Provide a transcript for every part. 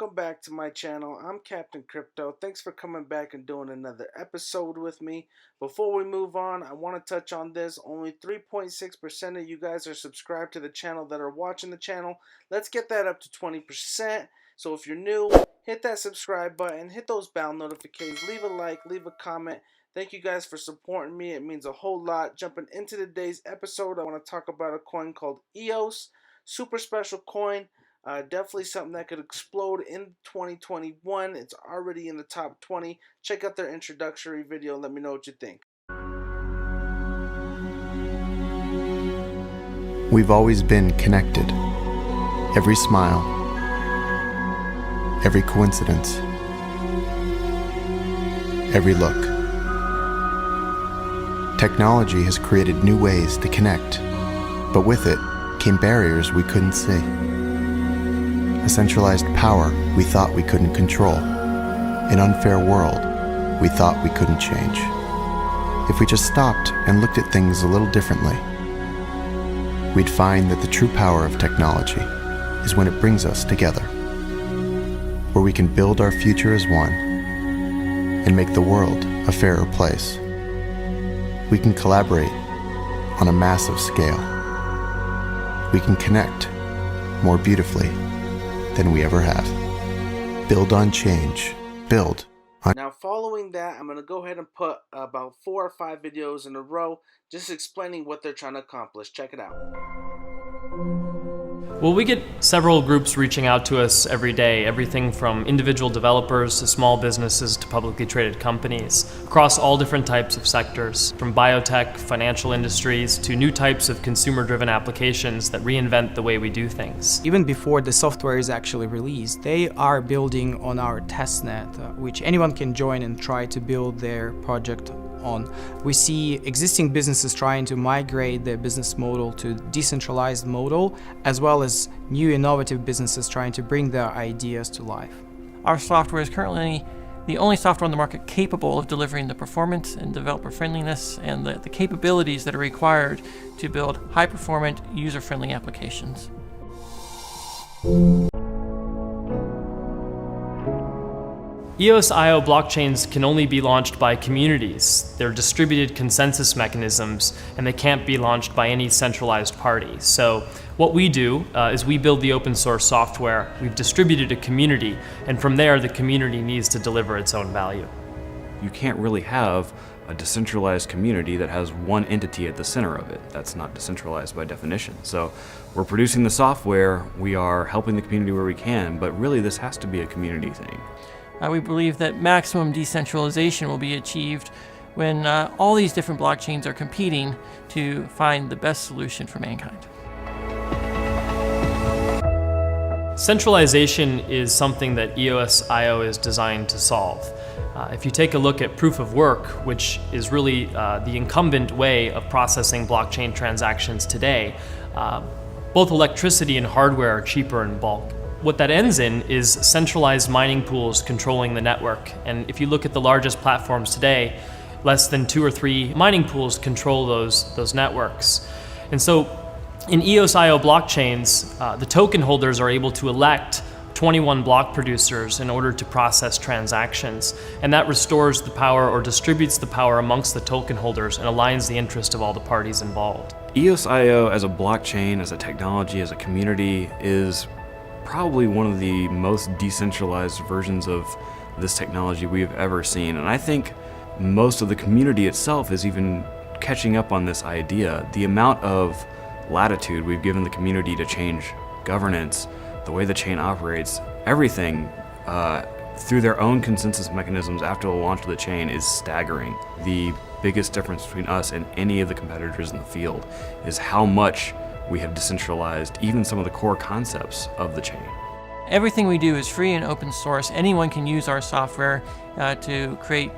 welcome back to my channel. I'm Captain Crypto. Thanks for coming back and doing another episode with me. Before we move on, I want to touch on this. Only 3.6% of you guys are subscribed to the channel that are watching the channel. Let's get that up to 20%. So if you're new, hit that subscribe button, hit those bell notifications, leave a like, leave a comment. Thank you guys for supporting me. It means a whole lot. Jumping into today's episode, I want to talk about a coin called EOS. Super special coin. Definitely something that could explode in 2021. It's already in the top 20. Check out their introductory video and let me know what you think. We've always been connected. Every smile, every coincidence, every look. Technology has created new ways to connect, but with it came barriers we couldn't see. A centralized power we thought we couldn't control. An unfair world we thought we couldn't change. If we just stopped and looked at things a little differently, we'd find that the true power of technology is when it brings us together, where we can build our future as one and make the world a fairer place. We can collaborate on a massive scale. We can connect more beautifully than we ever have. Build on change. Build on... Now following that, I'm going to go ahead and put about 4 or 5 videos in a row just explaining what they're trying to accomplish. Check it out. Well, we get several groups reaching out to us every day, everything from individual developers to small businesses to publicly traded companies, across all different types of sectors, from biotech, financial industries, to new types of consumer-driven applications that reinvent the way we do things. Even before the software is actually released, they are building on our testnet, which anyone can join and try to build their project on. We see existing businesses trying to migrate their business model to decentralized model, as well as new innovative businesses trying to bring their ideas to life. Our software is currently the only software on the market capable of delivering the performance and developer friendliness and the capabilities that are required to build high-performant, user-friendly applications. EOSIO blockchains can only be launched by communities. They're distributed consensus mechanisms, and they can't be launched by any centralized party. So what we do is we build the open source software, we've distributed a community, and from there the community needs to deliver its own value. You can't really have a decentralized community that has one entity at the center of it. That's not decentralized by definition. So we're producing the software, we are helping the community where we can, but really this has to be a community thing. We believe that maximum decentralization will be achieved when all these different blockchains are competing to find the best solution for mankind. Centralization is something that EOSIO is designed to solve. If you take a look at proof of work, which is really the incumbent way of processing blockchain transactions today, both electricity and hardware are cheaper in bulk. What that ends in is centralized mining pools controlling the network. And if you look at the largest platforms today, less than 2 or 3 mining pools control those networks. And so in EOSIO blockchains, the token holders are able to elect 21 block producers in order to process transactions. And that restores the power or distributes the power amongst the token holders and aligns the interest of all the parties involved. EOSIO as a blockchain, as a technology, as a community is probably one of the most decentralized versions of this technology we've ever seen. And I think most of the community itself is even catching up on this idea. The amount of latitude we've given the community to change governance, the way the chain operates, everything through their own consensus mechanisms after the launch of the chain is staggering. The biggest difference between us and any of the competitors in the field is how much we have decentralized even some of the core concepts of the chain. Everything we do is free and open source. Anyone can use our software to create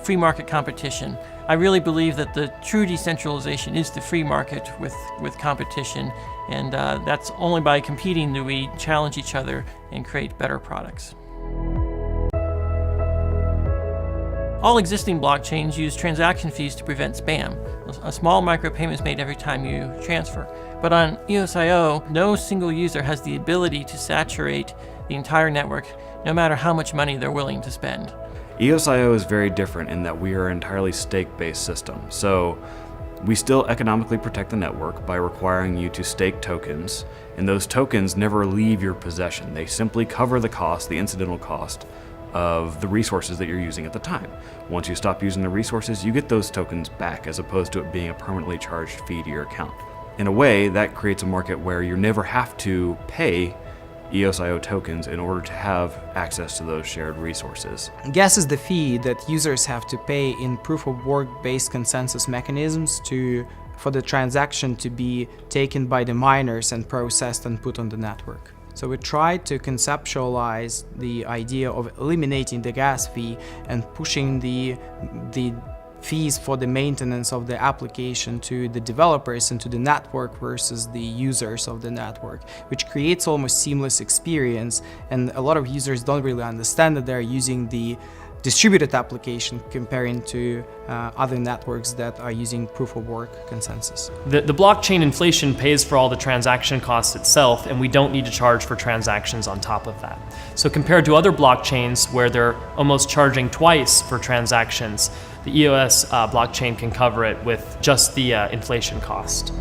free market competition. I really believe that the true decentralization is the free market with competition, and that's only by competing do we challenge each other and create better products. All existing blockchains use transaction fees to prevent spam. A small micropayment is made every time you transfer. But on EOSIO, no single user has the ability to saturate the entire network, no matter how much money they're willing to spend. EOSIO is very different in that we are an entirely stake-based system. So we still economically protect the network by requiring you to stake tokens, and those tokens never leave your possession. They simply cover the cost, the incidental cost, of the resources that you're using at the time. Once you stop using the resources, you get those tokens back, as opposed to it being a permanently charged fee to your account. In a way, that creates a market where you never have to pay EOSIO tokens in order to have access to those shared resources. Gas is the fee that users have to pay in proof-of-work-based consensus mechanisms for the transaction to be taken by the miners and processed and put on the network. So we tried to conceptualize the idea of eliminating the gas fee and pushing the fees for the maintenance of the application to the developers and to the network versus the users of the network, which creates almost seamless experience. And a lot of users don't really understand that they're using the distributed application comparing to other networks that are using proof-of-work consensus. The blockchain inflation pays for all the transaction costs itself, and we don't need to charge for transactions on top of that. So compared to other blockchains where they're almost charging twice for transactions, the EOS blockchain can cover it with just the inflation cost.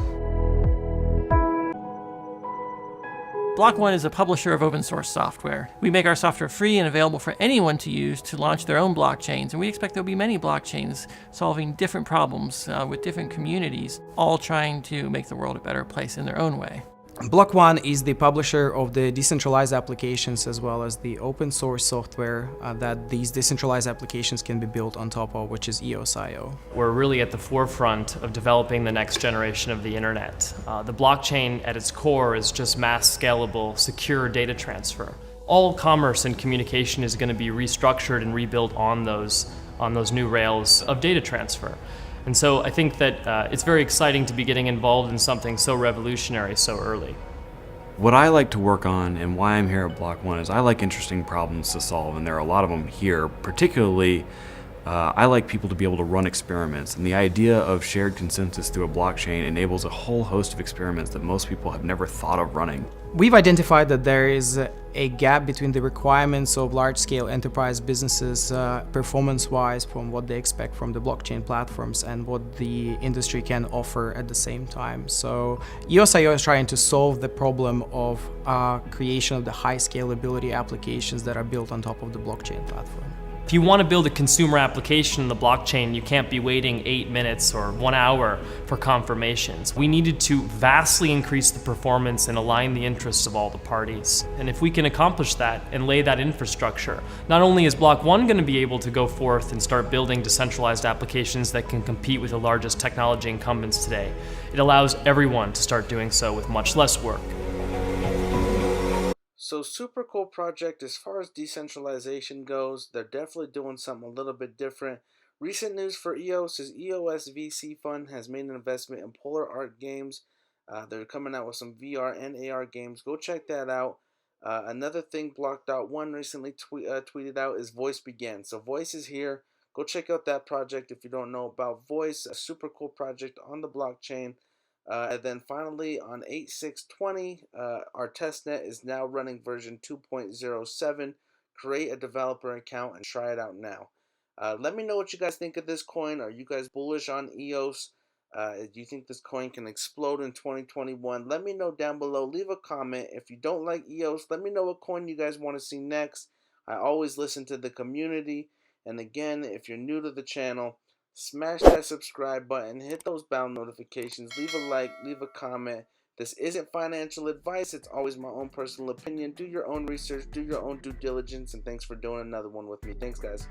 Block One is a publisher of open source software. We make our software free and available for anyone to use to launch their own blockchains, and we expect there'll be many blockchains solving different problems with different communities, all trying to make the world a better place in their own way. Block One is the publisher of the decentralized applications as well as the open source software that these decentralized applications can be built on top of, which is EOSIO. We're really at the forefront of developing the next generation of the internet. The blockchain at its core is just mass scalable, secure data transfer. All commerce and communication is going to be restructured and rebuilt on those new rails of data transfer. And so I think that it's very exciting to be getting involved in something so revolutionary so early. What I like to work on and why I'm here at Block One is I like interesting problems to solve, and there are a lot of them here. Particularly, I like people to be able to run experiments, and the idea of shared consensus through a blockchain enables a whole host of experiments that most people have never thought of running. We've identified that there is a gap between the requirements of large-scale enterprise businesses performance-wise from what they expect from the blockchain platforms and what the industry can offer at the same time. So EOSIO is trying to solve the problem of creation of the high scalability applications that are built on top of the blockchain platform. If you want to build a consumer application in the blockchain, you can't be waiting 8 minutes or 1 hour for confirmations. We needed to vastly increase the performance and align the interests of all the parties. And if we can accomplish that and lay that infrastructure, not only is Block One going to be able to go forth and start building decentralized applications that can compete with the largest technology incumbents today, it allows everyone to start doing so with much less work. So super cool project. As far as decentralization goes, they're definitely doing something a little bit different. Recent news for EOS is EOS VC Fund has made an investment in Polar Art Games. They're coming out with some VR and AR games. Go check that out. Another thing Block.one recently tweeted out is Voice Began. So Voice is here. Go check out that project if you don't know about Voice. A super cool project on the blockchain. And then finally on 8/6/20, our testnet is now running version 2.07. Create a developer account and try it out now. Let me know what you guys think of this coin. Are you guys bullish on EOS? Do you think this coin can explode in 2021? Let me know down below. Leave a comment. If you don't like EOS, let me know what coin you guys want to see next. I always listen to the community. And again, if you're new to the channel, smash that subscribe button, hit those bell notifications, leave a like, leave a comment. This isn't financial advice, it's always my own personal opinion. Do your own research, do your own due diligence, and thanks for doing another one with me. Thanks, guys.